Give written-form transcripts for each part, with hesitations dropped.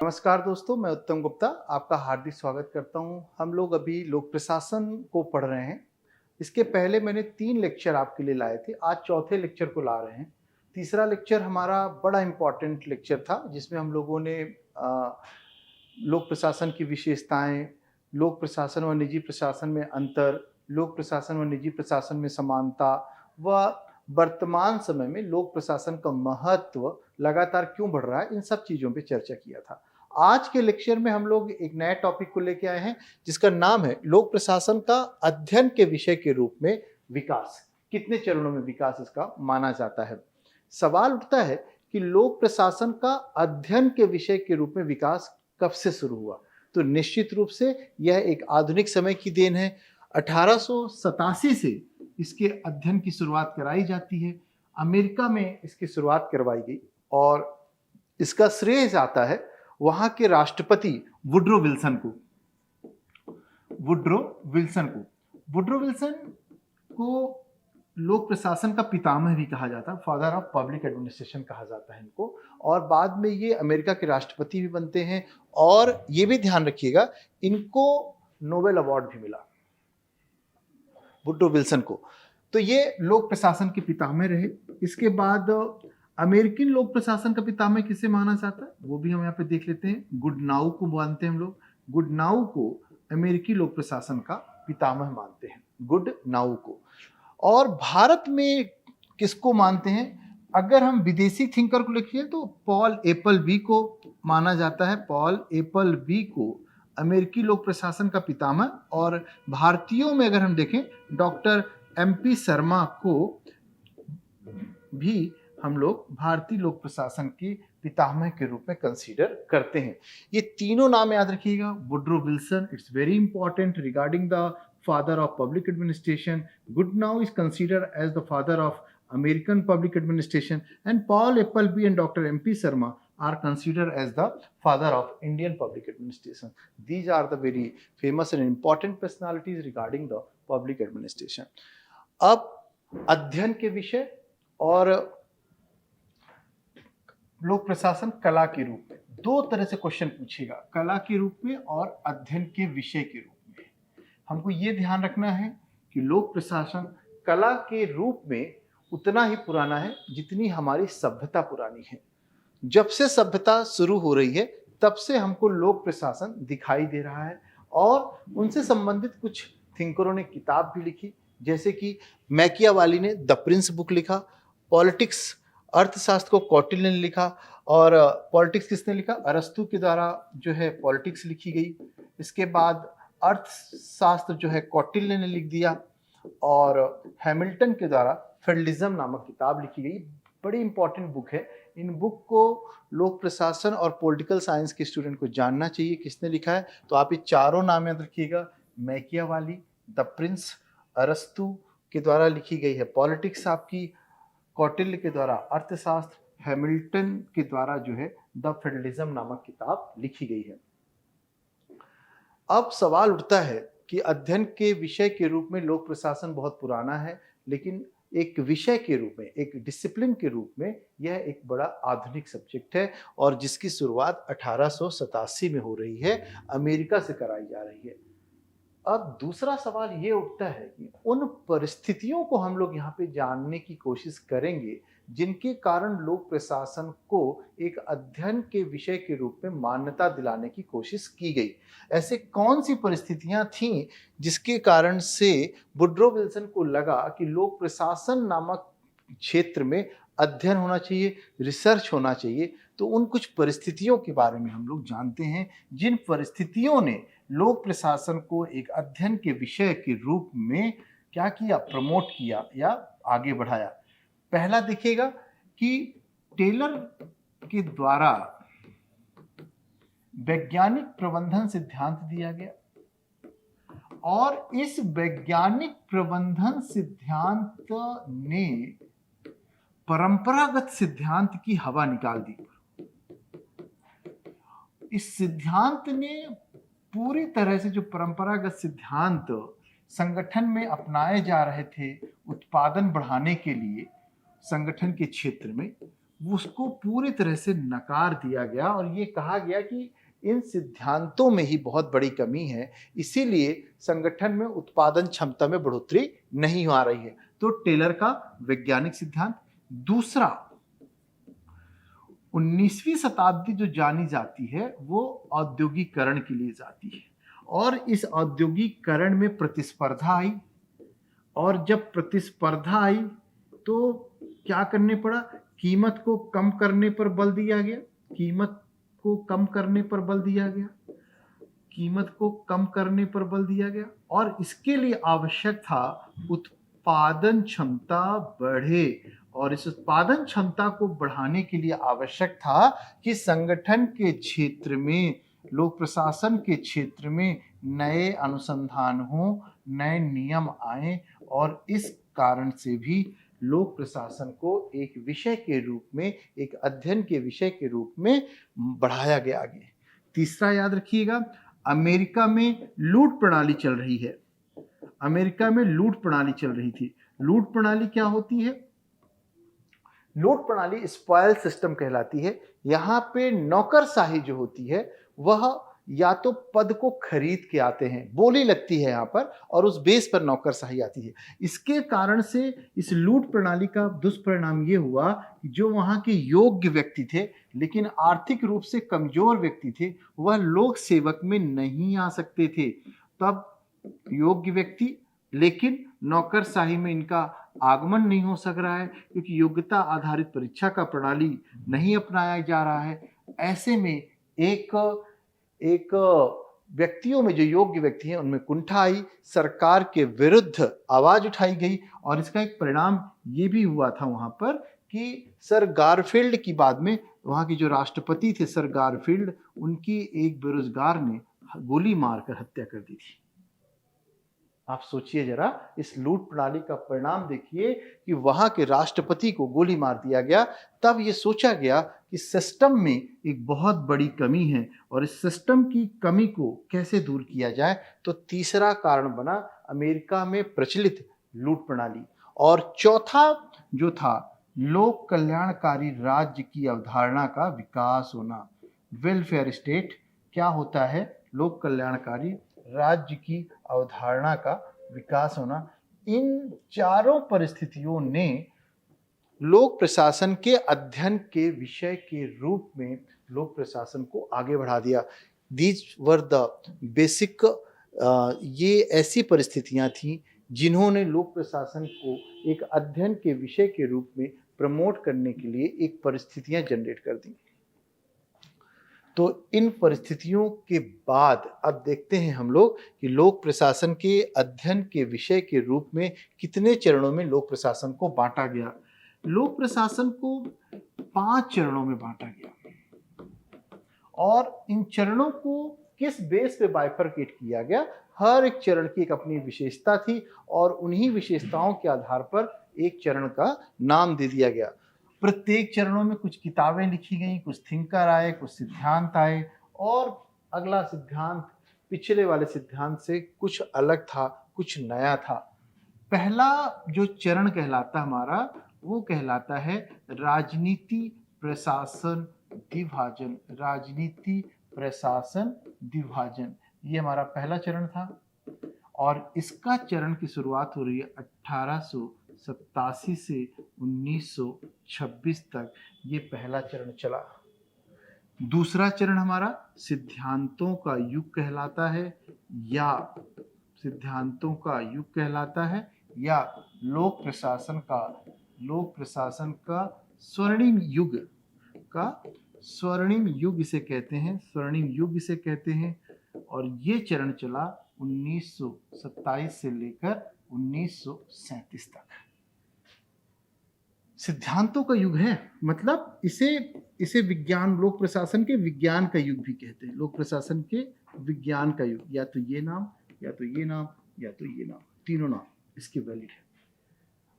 नमस्कार दोस्तों, मैं उत्तम गुप्ता आपका हार्दिक स्वागत करता हूं। हम लोग अभी लोक प्रशासन को पढ़ रहे हैं। इसके पहले मैंने 3 लेक्चर आपके लिए लाए थे, आज चौथे लेक्चर को ला रहे हैं। तीसरा लेक्चर हमारा बड़ा इम्पोर्टेंट लेक्चर था जिसमें हम लोगों ने लोक प्रशासन की विशेषताएं, लोक प्रशासन व निजी प्रशासन में अंतर, लोक प्रशासन व निजी प्रशासन में समानता व वर्तमान समय में लोक प्रशासन का महत्व लगातार क्यों बढ़ रहा है, इन सब चीज़ों पे चर्चा किया था। आज के लेक्चर में हम लोग एक नए टॉपिक को लेके आए हैं जिसका नाम है लोक प्रशासन का अध्ययन के विषय के रूप में विकास। कितने चरणों में विकास इसका माना जाता है। सवाल उठता है कि लोक प्रशासन का अध्ययन के विषय के रूप में विकास कब से शुरू हुआ। तो निश्चित रूप से यह एक आधुनिक समय की देन है। 1887 से इसके अध्ययन की शुरुआत कराई जाती है। अमेरिका में इसकी शुरुआत करवाई गई और इसका श्रेय जाता है वहां के राष्ट्रपति वुड्रो विल्सन को। वुड्रो विल्सन को लोक प्रशासन का पितामह भी कहा जाता है, फादर ऑफ पब्लिक एडमिनिस्ट्रेशन कहा जाता है इनको। और बाद में ये अमेरिका के राष्ट्रपति भी बनते हैं और ये भी ध्यान रखिएगा इनको नोबेल अवार्ड भी मिला वुड्रो विल्सन को। तो ये लोक प्रशासन के पितामह रहे। इसके बाद अमेरिकन लोक प्रशासन का पितामह किसे माना जाता है वो भी हम यहाँ पे देख लेते हैं। गुडनाउ को मानते हैं हम लोग। गुडनाउ को अमेरिकी लोक प्रशासन का पितामह मानते हैं, गुडनाउ को। और भारत में किसको मानते हैं? अगर हम विदेशी थिंकर को लिखिए तो पॉल एपलबी को माना जाता है। पॉल एपलबी को अमेरिकी लोक प्रशासन का पितामह। और भारतीयों में अगर हम देखें डॉक्टर MP शर्मा को भी हम लोग भारतीय लोक प्रशासन के पितामह के रूप में कंसीडर करते हैं। ये तीनों नाम याद रखिएगा। Woodrow Wilson, it's very important regarding the father of public administration. Goodnow is considered as the father of American public administration, and Paul Appleby and Dr. MP Sharma are considered as the father of Indian public administration. These are the very famous and important personalities regarding the public administration. अब अध्ययन के विषय और लोक प्रशासन कला के रूप में दो तरह से क्वेश्चन पूछेगा, कला के रूप में और अध्ययन के विषय के रूप में। हमको ये ध्यान रखना है कि लोक प्रशासन कला के रूप में उतना ही पुराना है जितनी हमारी सभ्यता पुरानी है। जब से सभ्यता शुरू हो रही है तब से हमको लोक प्रशासन दिखाई दे रहा है और उनसे संबंधित कुछ थिंकरों ने किताब भी लिखी, जैसे कि मैकियावेली ने द प्रिंस बुक लिखा, पॉलिटिक्स अर्थशास्त्र को कौटिल्य ने लिखा। और पॉलिटिक्स किसने लिखा? अरस्तु के द्वारा जो है पॉलिटिक्स लिखी गई। इसके बाद अर्थशास्त्र जो है कौटिल्य ने लिख दिया और हैमिल्टन के द्वारा फेडरलिज्म नामक किताब लिखी गई। बड़ी इंपॉर्टेंट बुक है। इन बुक को लोक प्रशासन और पॉलिटिकल साइंस के स्टूडेंट को जानना चाहिए किसने लिखा है। तो आप ये चारों नाम याद रखिएगा, मैकियावेली, द प्रिंस अरस्तु के द्वारा लिखी गई है पॉलिटिक्स आपकी, कौटिल्य के द्वारा अर्थशास्त्र, हैमिल्टन के द्वारा जो है द फेडरलिज्म नामक किताब लिखी गई है। अब सवाल उठता है कि अध्ययन के विषय के रूप में लोक प्रशासन बहुत पुराना है, लेकिन एक विषय के रूप में, एक डिसिप्लिन के रूप में यह एक बड़ा आधुनिक सब्जेक्ट है और जिसकी शुरुआत 1887 में हो रही है, अमेरिका से कराई जा रही है। अब दूसरा सवाल ये उठता है कि उन परिस्थितियों को हम लोग यहाँ पे जानने की कोशिश करेंगे जिनके कारण लोक प्रशासन को एक अध्ययन के विषय के रूप में मान्यता दिलाने की कोशिश की गई। ऐसे कौन सी परिस्थितियां थीं जिसके कारण से वुड्रो विल्सन को लगा कि लोक प्रशासन नामक क्षेत्र में अध्ययन होना चाहिए, रिसर्च होना चाहिए। तो उन कुछ परिस्थितियों के बारे में हम लोग जानते हैं जिन परिस्थितियों ने लोक प्रशासन को एक अध्ययन के विषय के रूप में क्या किया, प्रमोट किया या आगे बढ़ाया। पहला देखिएगा कि टेलर के द्वारा वैज्ञानिक प्रबंधन सिद्धांत दिया गया और इस वैज्ञानिक प्रबंधन सिद्धांत ने परंपरागत सिद्धांत की हवा निकाल दी। इस सिद्धांत ने पूरी तरह से जो परंपरागत सिद्धांत संगठन में अपनाए जा रहे थे उत्पादन बढ़ाने के लिए संगठन के क्षेत्र में, उसको पूरी तरह से नकार दिया गया और ये कहा गया कि इन सिद्धांतों में ही बहुत बड़ी कमी है, इसीलिए संगठन में उत्पादन क्षमता में बढ़ोतरी नहीं आ रही है। तो टेलर का वैज्ञानिक सिद्धांत। दूसरा, 19वीं शताब्दी जो जानी जाती है वो औद्योगिकरण के लिए जाती है और इस औद्योगिकरण में प्रतिस्पर्धा आई और जब प्रतिस्पर्धा आई तो क्या करने पड़ा, कीमत को कम करने पर बल दिया गया, कीमत को कम करने पर बल दिया गया, कीमत को कम करने पर बल दिया गया और इसके लिए आवश्यक था उत्पादन क्षमता बढ़े और इस उत्पादन क्षमता को बढ़ाने के लिए आवश्यक था कि संगठन के क्षेत्र में, लोक प्रशासन के क्षेत्र में नए अनुसंधान हो, नए नियम आए और इस कारण से भी लोक प्रशासन को एक विषय के रूप में, एक अध्ययन के विषय के रूप में बढ़ाया गया आगे। तीसरा याद रखिएगा, अमेरिका में लूट प्रणाली चल रही है। अमेरिका में लूट प्रणाली चल रही थी। लूट प्रणाली क्या होती है? लूट प्रणाली स्पॉयल सिस्टम कहलाती है। यहाँ पे नौकरशाही जो होती है वह या तो पद को खरीद के आते हैं, बोली लगती है यहाँ पर, और उस बेस पर नौकरशाही आती है। इसके कारण से इस लूट प्रणाली का दुष्परिणाम ये हुआ कि जो वहाँ के योग्य व्यक्ति थे लेकिन आर्थिक रूप से कमजोर व्यक्ति थे, वह लोक सेवक में नहीं आ सकते थे। तब योग्य व्यक्ति लेकिन नौकरशाही में इनका आगमन नहीं हो सक रहा है क्योंकि योग्यता आधारित परीक्षा का प्रणाली नहीं अपनाया जा रहा है। ऐसे में एक व्यक्तियों में जो योग्य व्यक्ति हैं उनमें कुंठा आई, सरकार के विरुद्ध आवाज उठाई गई और इसका एक परिणाम ये भी हुआ था वहां पर कि सर गारफील्ड की, बाद में वहां के जो राष्ट्रपति थे सर गारफील्ड, उनकी एक बेरोजगार ने गोली मारकर हत्या कर दी थी। आप सोचिए जरा, इस लूट प्रणाली का परिणाम देखिए कि वहां के राष्ट्रपति को गोली मार दिया गया। तब ये सोचा गया कि सिस्टम में एक बहुत बड़ी कमी है और इस सिस्टम की कमी को कैसे दूर किया जाए, तो तीसरा कारण बना अमेरिका में प्रचलित लूट प्रणाली। और चौथा जो था, लोक कल्याणकारी राज्य की अवधारणा का विकास होना। वेलफेयर स्टेट क्या होता है? लोक कल्याणकारी राज्य की अवधारणा का विकास होना। इन चारों परिस्थितियों ने लोक प्रशासन के अध्ययन के विषय के रूप में लोक प्रशासन को आगे बढ़ा दिया। दीज वर द बेसिक, ये ऐसी परिस्थितियां थीं जिन्होंने लोक प्रशासन को एक अध्ययन के विषय के रूप में प्रमोट करने के लिए एक परिस्थितियां जनरेट कर दी। तो इन परिस्थितियों के बाद अब देखते हैं हम लोग कि लोक प्रशासन के अध्ययन के विषय के रूप में कितने चरणों में लोक प्रशासन को बांटा गया। लोक प्रशासन को 5 चरणों में बांटा गया और इन चरणों को किस बेस पे बाइफरकेट किया गया, हर एक चरण की एक अपनी विशेषता थी और उन्हीं विशेषताओं के आधार पर एक चरण का नाम दे दिया गया। प्रत्येक चरणों में कुछ किताबें लिखी गई, कुछ थिंकर आए, कुछ सिद्धांत आए और अगला सिद्धांत पिछले वाले सिद्धांत से कुछ अलग था, कुछ नया था। पहला जो चरण कहलाता हमारा, वो कहलाता है राजनीति प्रशासन द्विभाजन। राजनीति प्रशासन द्विभाजन, ये हमारा पहला चरण था और इसका चरण की शुरुआत हो रही है 1887 से 1926 तक, ये पहला चरण चला। दूसरा चरण हमारा सिद्धांतों का युग कहलाता है या सिद्धांतों का युग कहलाता है या लोक प्रशासन का स्वर्णिम युग का, स्वर्णिम युग इसे कहते हैं, स्वर्णिम युग इसे कहते हैं। और ये चरण चला 1927 से लेकर 1937 तक। सिद्धांतों का युग है, मतलब इसे विज्ञान, लोक प्रशासन के विज्ञान का युग भी कहते हैं। लोक प्रशासन के विज्ञान का युग, या तो ये नाम, या तो ये नाम, या तो ये नाम, तीनों नाम इसके वैलिड है।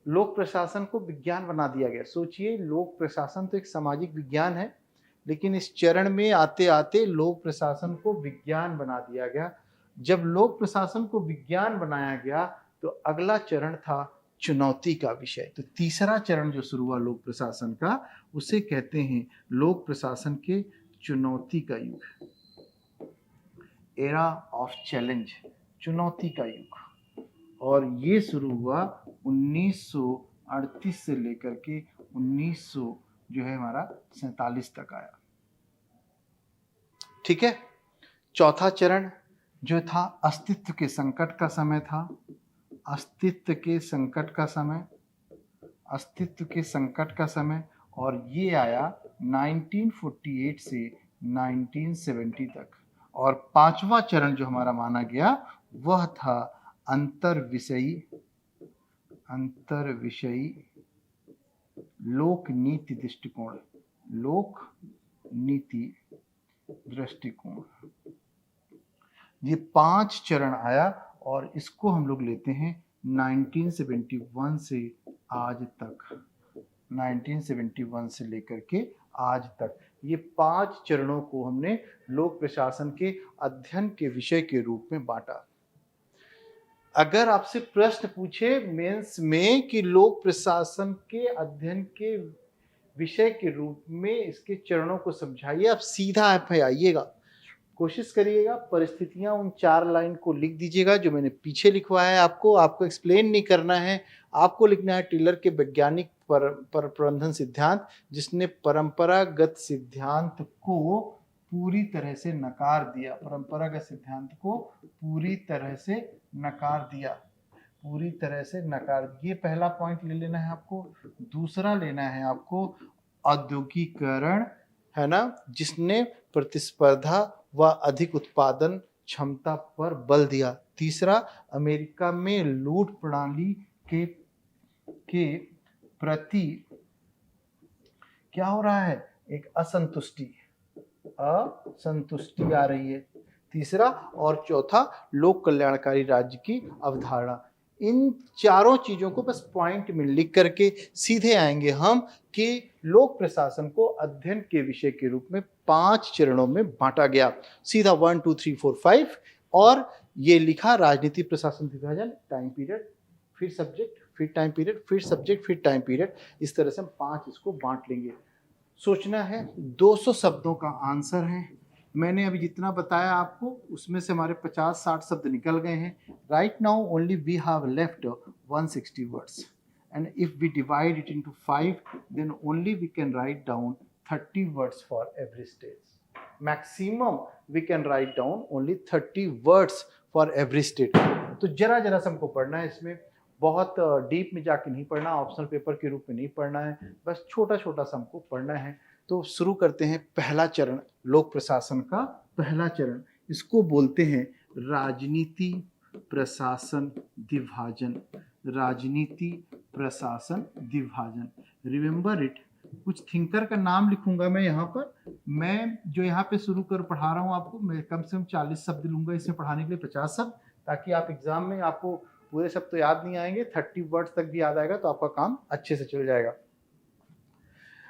लोक प्रशासन को विज्ञान बना दिया गया। सोचिए, लोक प्रशासन तो एक सामाजिक विज्ञान है, लेकिन इस चरण में आते आते लोक प्रशासन को विज्ञान बना दिया गया। जब लोक प्रशासन को विज्ञान बनाया गया तो अगला चरण था चुनौती का विषय। तो तीसरा चरण जो शुरू हुआ लोक प्रशासन का, उसे कहते हैं लोक प्रशासन के चुनौती का युग, एरा ऑफ चैलेंज, चुनौती का युग। और ये शुरू हुआ 1938 से लेकर के 1900 जो है हमारा 47 तक आया। ठीक है। चौथा चरण जो था अस्तित्व के संकट का समय था, अस्तित्व के संकट का समय, अस्तित्व के संकट का समय, और ये आया 1948 से 1970 तक। और पांचवा चरण जो हमारा माना गया वह था अंतर विषयी लोक नीति दृष्टिकोण, लोक नीति दृष्टिकोण। ये 5 चरण आया और इसको हम लोग लेते हैं 1971 से आज तक, 1971 से लेकर के आज तक। ये 5 चरणों को हमने लोक प्रशासन के अध्ययन के विषय के रूप में बांटा। अगर आपसे प्रश्न पूछे मेंस में कि लोक प्रशासन के अध्ययन के विषय के रूप में इसके चरणों को समझाइए, आप सीधा आप आइएगा, कोशिश करिएगा, परिस्थितियां उन 4 लाइन को लिख दीजिएगा जो मैंने पीछे लिखवाया है। आपको एक्सप्लेन नहीं करना है, आपको लिखना है टेलर के वैज्ञानिक प्रबंधन सिद्धांत, जिसने परंपरागत सिद्धांत को पूरी तरह से नकार दिया, परंपरागत सिद्धांत को पूरी तरह से नकार दिया, पूरी तरह से नकार। ये पहला पॉइंट ले लेना है आपको। दूसरा लेना है आपको औद्योगिकीकरण, है ना, जिसने प्रतिस्पर्धा व अधिक उत्पादन क्षमता पर बल दिया। तीसरा, अमेरिका में लूट प्रणाली के प्रति क्या हो रहा है, एक असंतुष्टि आ रही है। तीसरा और चौथा, लोक कल्याणकारी राज्य की अवधारणा। इन चारों चीजों को बस पॉइंट में लिख करके सीधे आएंगे हम कि लोक प्रशासन को अध्ययन के विषय के रूप में 5 चरणों में बांटा गया। सीधा 1 2 3 4 5, और ये लिखा राजनीति प्रशासन विभाजन, टाइम पीरियड, फिर सब्जेक्ट, फिर टाइम पीरियड, फिर सब्जेक्ट, फिर टाइम पीरियड। इस तरह से हम 5 इसको बांट लेंगे। सोचना है 200 शब्दों का आंसर है। मैंने अभी जितना बताया आपको उसमें से हमारे 50-60 शब्द निकल गए हैं। Right now only we have left 160 words, and if we divide it into 5, then only we can write down 30 words for every state. Maximum we can write down only 30 words for every state. तो जरा जरा से हमको पढ़ना है, इसमें बहुत deep में जाके नहीं पढ़ना, ऑप्शनल पेपर के रूप में नहीं पढ़ना है, बस छोटा छोटा सा हमको पढ़ना है। तो शुरू करते हैं। पहला चरण लोक प्रशासन का पहला चरण, इसको बोलते हैं राजनीति प्रशासन विभाजन, राजनीति प्रशासन विभाजन। Remember it. कुछ थिंकर का नाम लिखूंगा मैं यहाँ पर। मैं जो यहाँ पे शुरू कर पढ़ा रहा हूँ आपको, मैं कम से कम 40 शब्द लूंगा इसमें पढ़ाने के लिए, 50 शब्द, ताकि आप एग्जाम में आपको पूरे शब्द तो याद नहीं आएंगे, 30 वर्ड्स तक भी याद आएगा तो आपका काम अच्छे से चल जाएगा।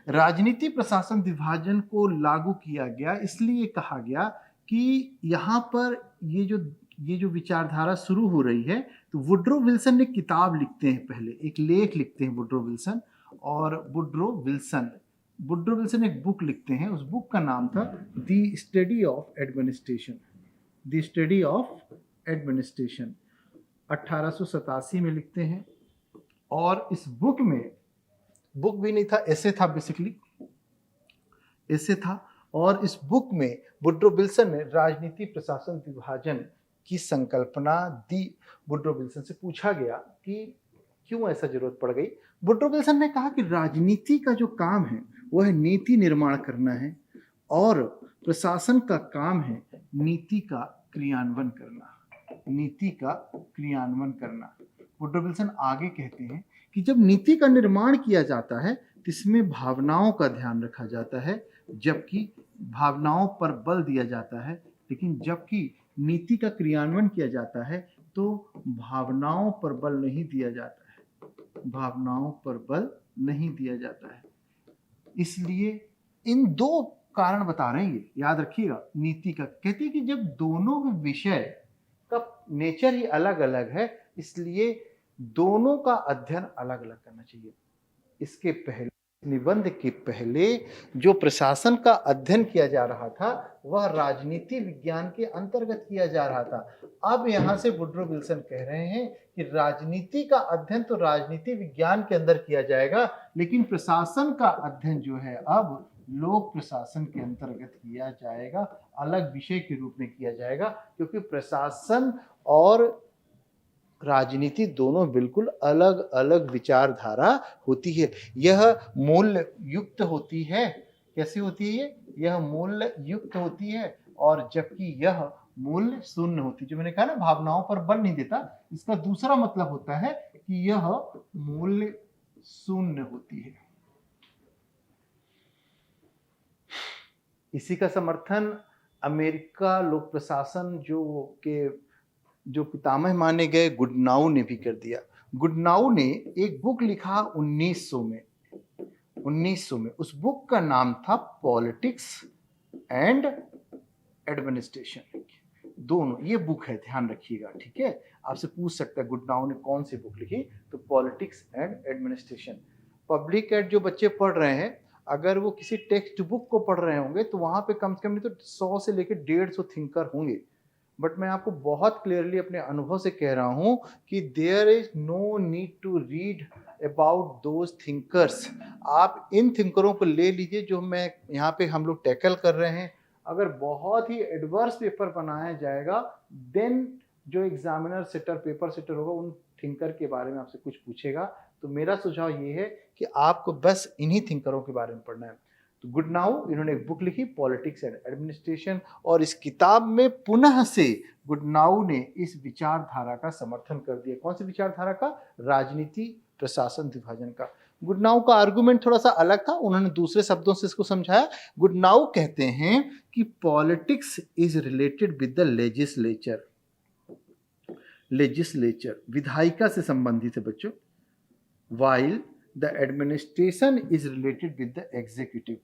राजनीति प्रशासन विभाजन को लागू किया गया, इसलिए कहा गया कि यहाँ पर ये जो विचारधारा शुरू हो रही है, तो वुड्रो विल्सन ने किताब लिखते हैं, पहले एक लेख लिखते हैं वुड्रो विल्सन, और वुड्रो विल्सन एक बुक लिखते हैं। उस बुक का नाम था the study of administration, the study of administration, 1887 में लिखते हैं। और इस बुक में, बुक भी नहीं था, ऐसे था, बेसिकली ऐसे था। और इस बुक में वुड्रो विल्सन ने राजनीति प्रशासन विभाजन की संकल्पना दी। वुड्रो विल्सन से पूछा गया कि क्यों ऐसा जरूरत पड़ गई। वुड्रो विल्सन ने कहा कि राजनीति का जो काम है वह नीति निर्माण करना है, और प्रशासन का काम है नीति का क्रियान्वयन करना, नीति का क्रियान्वयन करना। वुड्रो विल्सन आगे कहते हैं कि जब नीति का निर्माण किया जाता है तो इसमें भावनाओं का ध्यान रखा जाता है, जबकि भावनाओं पर बल दिया जाता है, लेकिन जबकि नीति का क्रियान्वयन किया जाता है तो भावनाओं पर बल नहीं दिया जाता है, भावनाओं पर बल नहीं दिया जाता है। इसलिए इन 2 कारण बता रहे हैं, याद रखिएगा। नीति का कहते हैं कि जब दोनों विषय का नेचर ही अलग अलग है, इसलिए दोनों का अध्ययन अलग अलग करना चाहिए। इसके पहले, निबंध के पहले जो प्रशासन का अध्ययन किया जा रहा था वह राजनीति विज्ञान के अंतर्गत किया जा रहा था। अब यहाँ से वुड्रो विल्सन कह रहे हैं कि राजनीति का अध्ययन तो राजनीति विज्ञान के अंदर किया जाएगा, लेकिन प्रशासन का अध्ययन जो है अब लोक प्रशासन के अंतर्गत किया जाएगा, अलग विषय के रूप में किया जाएगा, क्योंकि प्रशासन और राजनीति दोनों बिल्कुल अलग अलग विचारधारा होती है। यह मूल्य युक्त होती है। कैसे होती है यह मूल्य युक्त होती है, और जबकि यह मूल्य शून्य होती है। जो मैंने कहा ना, भावनाओं पर बल नहीं देता, इसका दूसरा मतलब होता है कि यह मूल्य शून्य होती है। इसी का समर्थन अमेरिका लोक प्रशासन जो पितामह माने गए गुडनाउ ने भी कर दिया। गुडनाउ ने एक बुक लिखा 1900 में। उस बुक का नाम था पॉलिटिक्स एंड एडमिनिस्ट्रेशन। दोनों ये बुक है, ध्यान रखिएगा, ठीक है। आपसे पूछ सकता है गुडनाउ ने कौन सी बुक लिखी, तो politics and administration. Public ad जो बच्चे पढ़ रहे हैं, अगर वो किसी टेक्स्ट बुक को पढ़ रहे होंगे तो वहां पे कम से कम नहीं तो 100 से लेकर 150 थिंकर होंगे। बट मैं आपको बहुत क्लियरली अपने अनुभव से कह रहा हूं कि there is no need to read about those thinkers. आप इन थिंकरों को ले लीजिए जो मैं यहाँ पे हम लोग टैकल कर रहे हैं। अगर बहुत ही एडवर्स पेपर बनाया जाएगा, देन जो एग्जामिनर सेटर, पेपर सेटर होगा, उन थिंकर के बारे में आपसे कुछ पूछेगा। तो मेरा सुझाव ये है कि आपको बस इन्हीं थिंकरों के बारे में पढ़ना है। तो गुडनाउ, इन्होंने एक बुक लिखी पॉलिटिक्स एंड एडमिनिस्ट्रेशन, और इस किताब में पुनः से गुडनाउ ने इस विचारधारा का समर्थन कर दिया। कौन सी विचारधारा का? राजनीति प्रशासन विभाजन का। गुडनाउ का आर्गुमेंट थोड़ा सा अलग था, उन्होंने दूसरे शब्दों से इसको समझाया। गुडनाउ कहते हैं कि politics is related with the legislature, विधायिका से संबंधित है बच्चों, while the administration is related with the executive।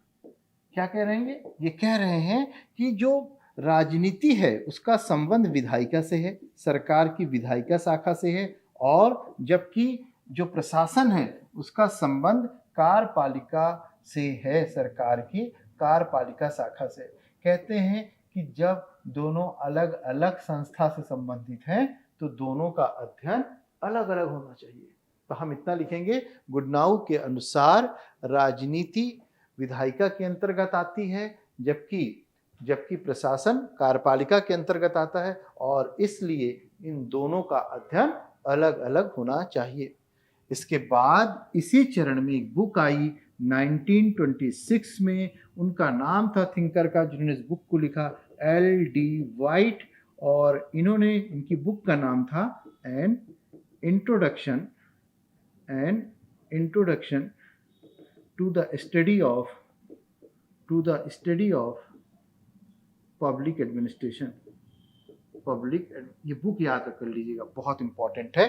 क्या कह रहे हैं ये कह रहे हैं कि जो राजनीति है उसका संबंध विधायिका से है, सरकार की विधायिका शाखा से है, और जबकि जो प्रशासन है उसका संबंध कार्यपालिका से है, सरकार की कार्यपालिका शाखा से। कहते हैं कि जब दोनों अलग अलग संस्था से संबंधित हैं तो दोनों का अध्ययन अलग अलग होना चाहिए। तो हम इतना लिखेंगे, गुडनाउ के अनुसार राजनीति विधायिका के अंतर्गत आती है, जबकि प्रशासन कार्यपालिका के अंतर्गत आता है, और इसलिए इन दोनों का अध्ययन अलग अलग होना चाहिए। इसके बाद इसी चरण में एक बुक आई 1926 में, उनका नाम था थिंकर का, जिन्होंने इस बुक को लिखा L.D. वाइट, और इन्होंने, इनकी बुक का नाम था an introduction to the study of public administration। ये बुक याद कर लीजिएगा, बहुत इंपॉर्टेंट है।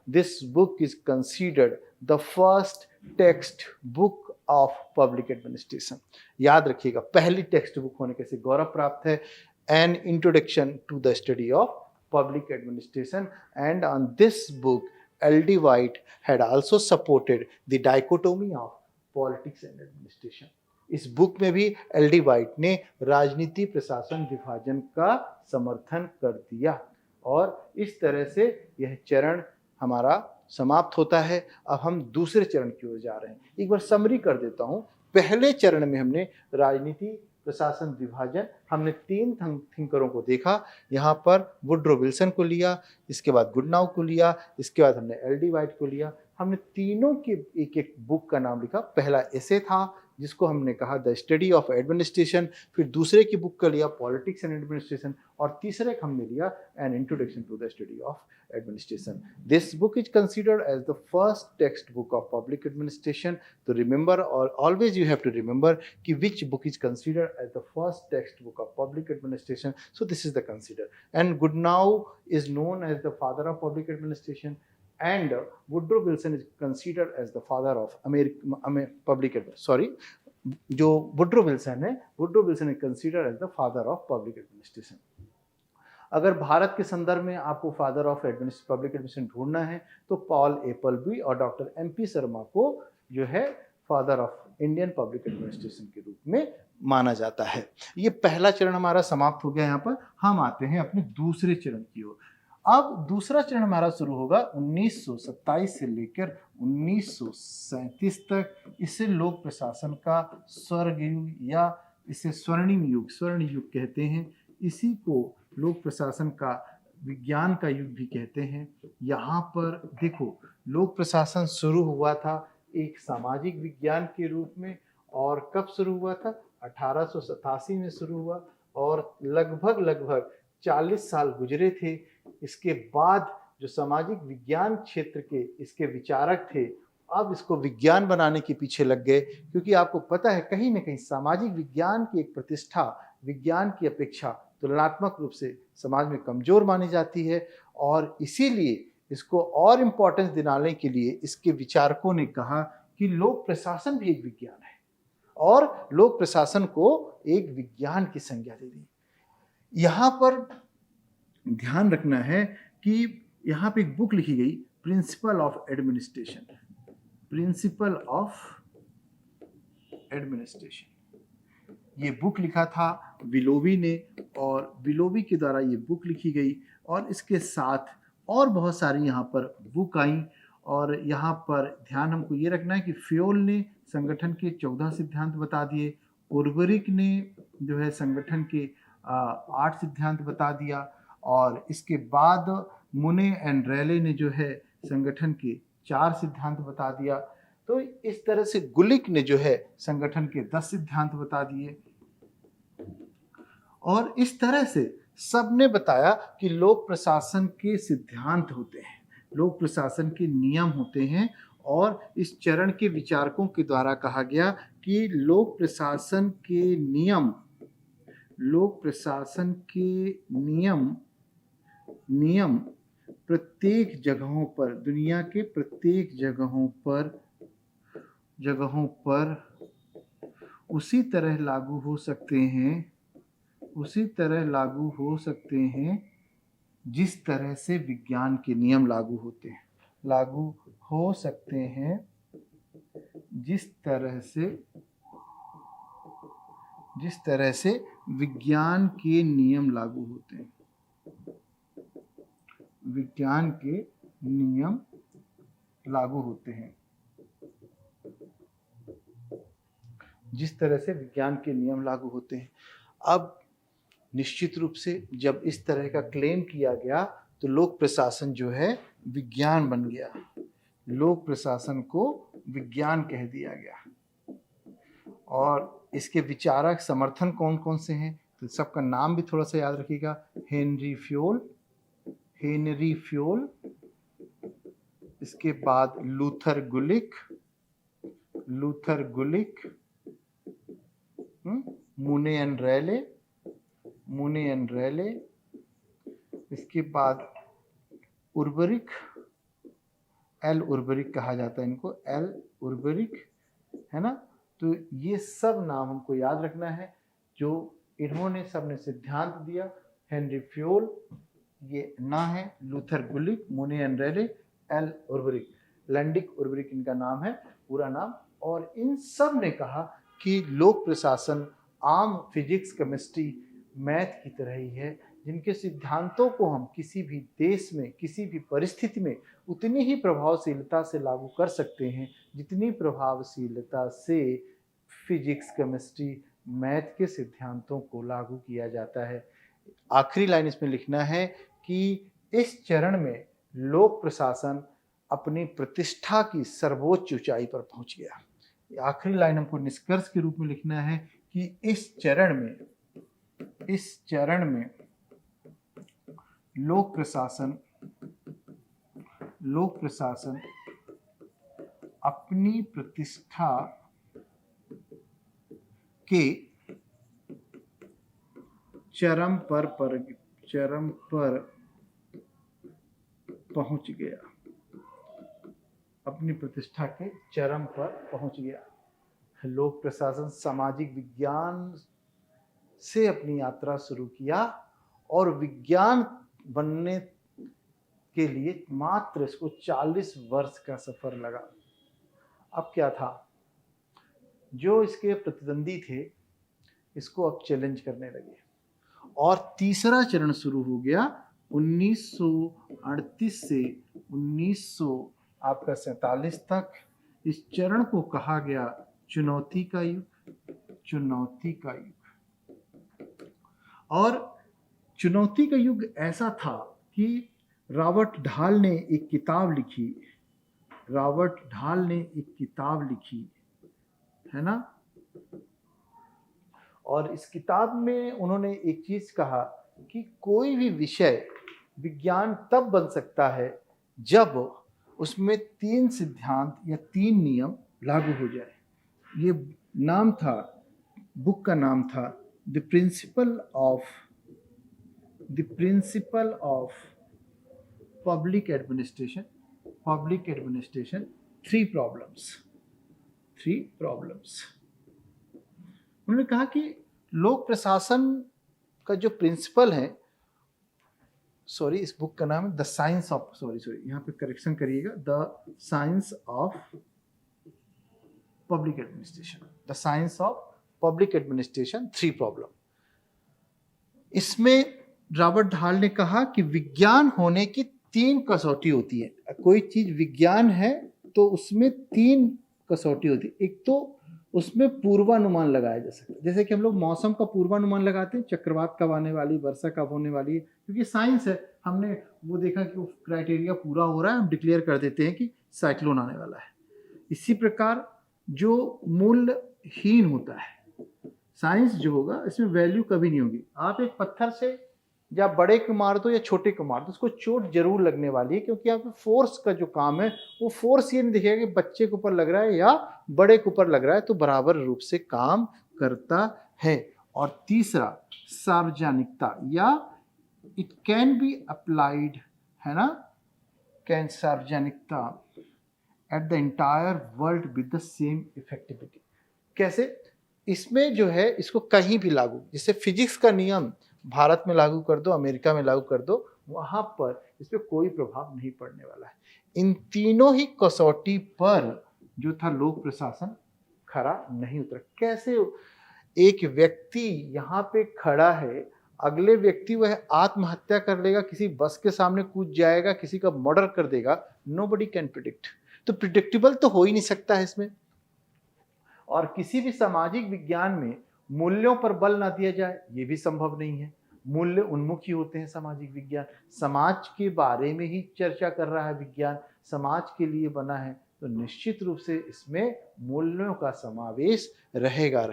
This book is considered the first text book of public administration। याद रखिएगा, पहली टेक्स्ट बुक होने के से गौरव प्राप्त है। An introduction to the study of public administration, and on this book L.D. White had also supported the dichotomy of politics and administration। इस book में भी L.D. White ने राजनीति प्रशासन विभाजन का समर्थन कर दिया, और इस तरह से यह चरण हमारा समाप्त होता है। अब हम दूसरे चरण की ओर जा रहे हैं। एक बार समरी कर देता हूँ। पहले चरण में हमने राजनीति प्रशासन विभाजन, हमने 3 थिंकरों को देखा। यहाँ पर वुड्रो विल्सन को लिया, इसके बाद गुडनाउ को लिया, इसके बाद हमने L.D. वाइट को लिया। हमने तीनों के एक एक बुक का नाम लिखा। पहला एसे था जिसको हमने कहा द स्टडी ऑफ एडमिनिस्ट्रेशन, फिर दूसरे की बुक का लिया पॉलिटिक्स एंड एडमिनिस्ट्रेशन, और तीसरे का हमने लिया an introduction to the study of administration। This book is considered as the first textbook of public administration। तो remember, or always you have to remember कि which book is considered as the first textbook of public administration। So this is the consider, and Goodnow is known as the father of public administration, and Woodrow Wilson is considered as the father of public administration। जो Woodrow Wilson है, Woodrow Wilson is considered as the father of public administration। अगर भारत के संदर्भ में आपको father of public administration ढूंढना है तो पॉल एपलबी और डॉक्टर एमपी शर्मा को जो है father of Indian public administration के रूप में माना जाता है। ये पहला चरण हमारा समाप्त हो गया। यहाँ पर हम आते हैं अपने दूसरे चरण की ओर। अब दूसरा चरण हमारा शुरू होगा 1927 से लेकर 1937 तक। इसे लोक प्रशासन का स्वर्ग युग या इसे स्वर्ण युग कहते हैं। इसी को लोक प्रशासन का विज्ञान का युग भी कहते हैं। यहाँ पर देखो, लोक प्रशासन शुरू हुआ था एक सामाजिक विज्ञान के रूप में, और कब शुरू हुआ था? 1887 में शुरू हुआ, और लगभग 40 साल गुजरे थे। इसके बाद जो सामाजिक विज्ञान क्षेत्र के इसके विचारक थे, अब इसको विज्ञान बनाने के पीछे लग गए, क्योंकि आपको पता है कहीं ना कहीं सामाजिक विज्ञान की एक प्रतिष्ठा विज्ञान की अपेक्षा तुलनात्मक रूप से समाज में कमजोर मानी जाती है, और इसीलिए इसको और इम्पोर्टेंस दिलाने के लिए इसके विचारकों ने कहा कि लोक प्रशासन भी एक विज्ञान है, और लोक प्रशासन को एक विज्ञान की संज्ञा दे दी। यहाँ पर ध्यान रखना है कि यहाँ पे एक बुक लिखी गई, principle of administration. Principle of administration ये बुक लिखा था विलोबी ने, और विलोबी के द्वारा ये बुक लिखी गई, और इसके साथ और बहुत सारी यहाँ पर बुक आई। और यहाँ पर ध्यान हमको ये रखना है कि फ्योल ने संगठन के 14 सिद्धांत बता दिए, उर्वरिक ने जो है संगठन के 8 सिद्धांत बता दिया, और इसके बाद मुने एंड रैले ने जो है संगठन के 4 सिद्धांत बता दिया। तो इस तरह से गुलिक ने जो है संगठन के 10 सिद्धांत बता दिए, और इस तरह से सबने बताया कि लोक प्रशासन के सिद्धांत होते हैं, लोक प्रशासन के नियम होते हैं। और इस चरण के विचारकों के द्वारा कहा गया कि लोक प्रशासन के नियम प्रत्येक जगहों पर, दुनिया के प्रत्येक जगहों पर उसी तरह लागू हो सकते हैं जिस तरह से विज्ञान के नियम लागू होते हैं। लागू हो सकते हैं जिस तरह से विज्ञान के नियम लागू होते हैं। विज्ञान के नियम लागू होते हैं, जिस तरह से विज्ञान के नियम लागू होते हैं। अब निश्चित रूप से जब इस तरह का क्लेम किया गया तो लोक प्रशासन जो है विज्ञान बन गया, लोक प्रशासन को विज्ञान कह दिया गया। और इसके विचारक समर्थन कौन कौन से हैं, तो सबका नाम भी थोड़ा सा याद रखिएगा। हेनरी फ्योल, इसके बाद लूथर गुलिक, मुने एंड रैले, इसके बाद उर्वरिक, एल उर्वरिक कहा जाता है इनको, एल उर्वरिक, है ना। तो ये सब नाम हमको याद रखना है जो इन्होंने सबने सिद्धांत दिया। हेनरी फ्योल ये ना है, लूथर गुलिक, मुने एंड रैले, एल उर्वरिक, लैंडिक उर्वरिक इनका नाम है पूरा नाम। और इन सब ने कहा कि लोक प्रशासन आम फिजिक्स, केमिस्ट्री, मैथ की तरह ही है, जिनके सिद्धांतों को हम किसी भी देश में, किसी भी परिस्थिति में उतनी ही प्रभावशीलता से लागू कर सकते हैं जितनी प्रभावशीलता से फिजिक्स, केमिस्ट्री, मैथ के सिद्धांतों को लागू किया जाता है। आखिरी लाइन इसमें लिखना है कि इस चरण में लोक प्रशासन अपनी प्रतिष्ठा की सर्वोच्च ऊंचाई पर पहुंच गया। आखिरी लाइन हमको निष्कर्ष के रूप में लिखना है कि इस चरण में लोक प्रशासन अपनी प्रतिष्ठा के चरम पर पहुंच गया, अपनी प्रतिष्ठा के चरम पर पहुंच गया। लोक प्रशासन सामाजिक विज्ञान से अपनी यात्रा शुरू किया और विज्ञान बनने के लिए मात्र इसको 40 वर्ष का सफर लगा। अब क्या था, जो इसके प्रतिद्वंदी थे इसको अब चैलेंज करने लगे और तीसरा चरण शुरू हो गया 1938 से 1947 तक। इस चरण को कहा गया चुनौती का युग, चुनौती का युग। और चुनौती का युग ऐसा था कि रॉबर्ट ढाल ने एक किताब लिखी, रॉबर्ट ढाल ने एक किताब लिखी है ना, और इस किताब में उन्होंने एक चीज कहा कि कोई भी विषय विज्ञान तब बन सकता है जब उसमें 3 सिद्धांत या 3 नियम लागू हो जाए। ये नाम था, बुक का नाम था the principle of public administration, three problems. उन्होंने कहा कि लोक प्रशासन का जो प्रिंसिपल है, सॉरी इस बुक का नाम है द साइंस ऑफ, सॉरी यहाँ पे करेक्शन करिएगा, the science of public administration, three problem. इसमें रॉबर्ट ढाल ने कहा कि विज्ञान होने की 3 कसौटी होती है। कोई चीज विज्ञान है तो उसमें 3 कसौटी होती है। एक तो उसमें पूर्वानुमान लगाया जा सकता है, जैसे कि हम लोग मौसम का पूर्वानुमान लगाते हैं, चक्रवात कब आने वाली, वर्षा कब होने वाली है, क्योंकि साइंस है। हमने वो देखा कि वो क्राइटेरिया पूरा हो रहा है, हम डिक्लेयर कर देते हैं कि साइक्लोन आने वाला है। इसी प्रकार जो मूल्यहीन होता है, साइंस जो होगा इसमें वैल्यू कभी नहीं होगी। आप एक पत्थर से या बड़े को मार दो या छोटे को मार दो, उसको चोट जरूर लगने वाली है, क्योंकि यहाँ पे फोर्स का जो काम है वो फोर्स ये नहीं दिखेगा कि बच्चे के ऊपर लग रहा है या बड़े के ऊपर लग रहा है, तो बराबर रूप से काम करता है। और तीसरा सार्वजनिकता, या इट कैन बी अप्लाइड, है ना, कैन सार्वजनिकता at the entire world with the same effectivity. कैसे? इसमें जो है इसको कहीं भी लागू, जैसे फिजिक्स का नियम भारत में लागू कर दो, अमेरिका में लागू कर दो, वहां पर इस पर कोई प्रभाव नहीं पड़ने वाला है। इन तीनों ही कसौटी पर जो था लोक प्रशासन खरा नहीं उतरा। कैसे? एक व्यक्ति यहाँ पे खड़ा है, अगले व्यक्ति वह आत्महत्या कर लेगा, किसी बस के सामने कूद जाएगा, किसी का मर्डर कर देगा, नोबडी कैन प्रिडिक्ट। तो प्रिडिक्टेबल तो हो ही नहीं सकता है इसमें। और किसी भी सामाजिक विज्ञान में मूल्यों पर बल ना दिया जाए, ये भी संभव नहीं है। मूल्य उन्मुखी होते हैं सामाजिक विज्ञान, समाज के बारे में ही चर्चा कर रहा है विज्ञान, समाज के लिए बना है, तो निश्चित रूप से इसमें मूल्यों का समावेश रहेगा।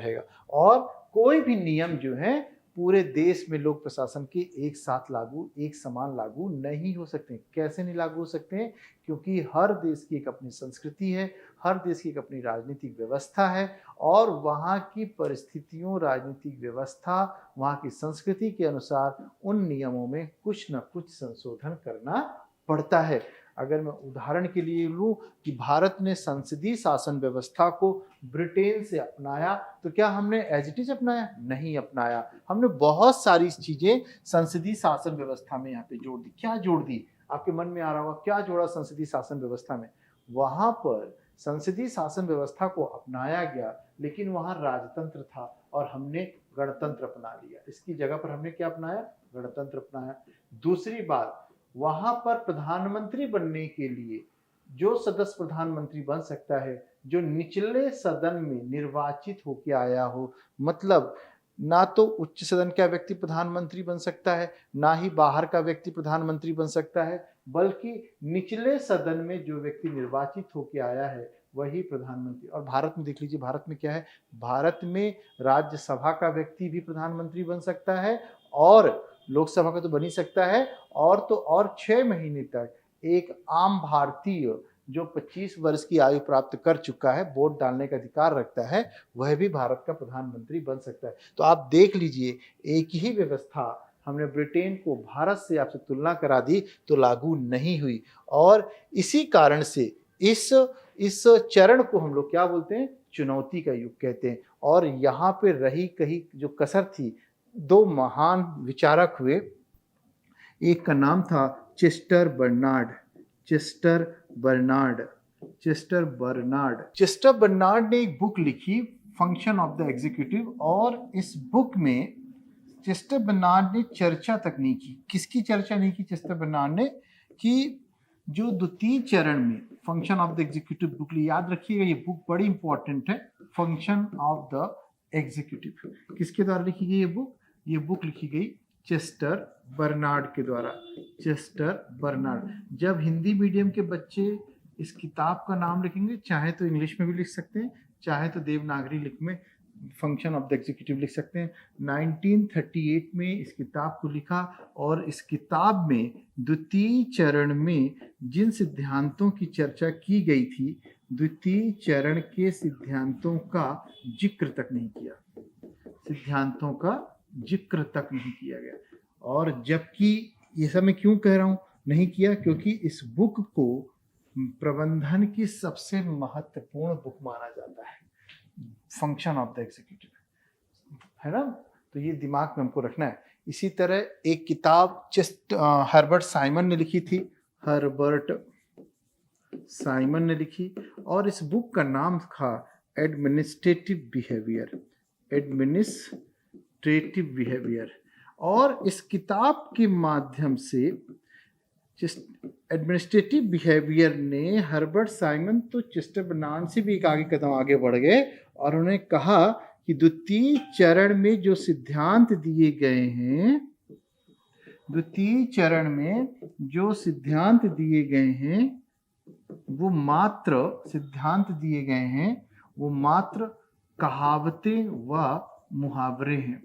और कोई भी नियम जो है पूरे देश में लोक प्रशासन के एक साथ लागू, एक समान लागू नहीं हो सकते। कैसे नहीं लागू हो सकते हैं? क्योंकि हर देश की एक अपनी संस्कृति है, हर देश की एक अपनी राजनीतिक व्यवस्था है, और वहाँ की परिस्थितियों, राजनीतिक व्यवस्था, वहाँ की संस्कृति के अनुसार उन नियमों में कुछ न कुछ संशोधन करना पड़ता है। अगर मैं उदाहरण के लिए लूँ कि भारत ने संसदीय शासन व्यवस्था को ब्रिटेन से अपनाया, तो क्या हमने एज इट इज अपनाया? नहीं अपनाया। हमने बहुत सारी चीजें संसदीय शासन व्यवस्था में यहाँ पे जोड़ दी। क्या जोड़ दी? आपके मन में आ रहा होगा, क्या जोड़ा संसदीय शासन व्यवस्था में? वहां पर संसदीय शासन व्यवस्था को अपनाया गया, लेकिन वहां राजतंत्र था और हमने गणतंत्र अपना लिया। इसकी जगह पर हमने क्या अपनाया? गणतंत्र अपनाया। दूसरी बात, वहां पर प्रधानमंत्री बनने के लिए जो सदस्य प्रधानमंत्री बन सकता है, जो निचले सदन में निर्वाचित होकर आया हो, मतलब ना तो उच्च सदन का व्यक्ति प्रधानमंत्री बन सकता है, ना ही बाहर का व्यक्ति प्रधानमंत्री बन सकता है, बल्कि निचले सदन में जो व्यक्ति निर्वाचित होकर आया है वही प्रधानमंत्री। और भारत में देख लीजिए, भारत में क्या है? भारत में राज्यसभा का व्यक्ति भी प्रधानमंत्री बन सकता है, और लोकसभा का तो बन ही सकता है, और तो और 6 महीने तक एक आम भारतीय जो 25 वर्ष की आयु प्राप्त कर चुका है, वोट डालने का अधिकार रखता है, वह भी भारत का प्रधानमंत्री बन सकता है। तो आप देख लीजिए, एक ही व्यवस्था हमने ब्रिटेन को भारत से आपसे तुलना करा दी तो लागू नहीं हुई। और इसी कारण से इस चरण को हम लोग क्या बोलते हैं? चुनौती का युग कहते हैं। और यहाँ पे रही कहीं जो कसर थी, 2 महान विचारक हुए, एक का नाम था Chester Barnard. Chester Barnard Chester Barnard Chester Barnard ने एक बुक लिखी, फंक्शन ऑफ द एग्जीक्यूटिव, और इस बुक में चेस्टर बर्नार्ड ने चर्चा तक नहीं की। किसकी चर्चा नहीं की चेस्टर बर्नार्ड ने? कि जो द्वितीय चरण में function of the executive book, याद रखिएगा ये बुक बड़ी इंपॉर्टेंट है, फंक्शन ऑफ द एग्जीक्यूटिव। किसके द्वारा लिखी गई ये बुक? ये बुक लिखी गई चेस्टर बर्नार्ड के द्वारा। Chester Barnard. जब हिंदी मीडियम के बच्चे इस किताब का नाम लिखेंगे, चाहे तो इंग्लिश में भी लिख सकते हैं, चाहे तो देवनागरी लिख में फंक्शन ऑफ द एग्जीक्यूटिव लिख सकते हैं। 1938 में इस किताब को लिखा, और इस किताब में द्वितीय चरण में जिन सिद्धांतों की चर्चा की गई थी, द्वितीय चरण के सिद्धांतों का जिक्र तक नहीं किया। सिद्धांतों का जिक्र तक नहीं किया गया। और जबकि ये सब मैं क्यों कह रहा हूं नहीं किया, क्योंकि इस बुक को प्रबंधन की सबसे महत्वपूर्ण बुक माना जाता है, फंक्शन ऑफ द एग्जीक्यूटिव, है ना। तो ये दिमाग में हमको रखना है। इसी तरह एक किताब हर्बर्ट साइमन ने लिखी थी, हर्बर्ट साइमन ने लिखी, और इस बुक का नाम था एडमिनिस्ट्रेटिव बिहेवियर। Administrative behaviour. और इस किताब के माध्यम से एडमिनिस्ट्रेटिव बिहेवियर ने हर्बर्ट साइमन तो चेस्टर बर्नार्ड से भी एक आगे कदम आगे बढ़ गए, और उन्होंने कहा कि द्वितीय चरण में जो सिद्धांत दिए गए हैं, द्वितीय चरण में जो सिद्धांत दिए गए हैं वो मात्र सिद्धांत दिए गए हैं वो मात्र कहावतें व मुहावरे हैं।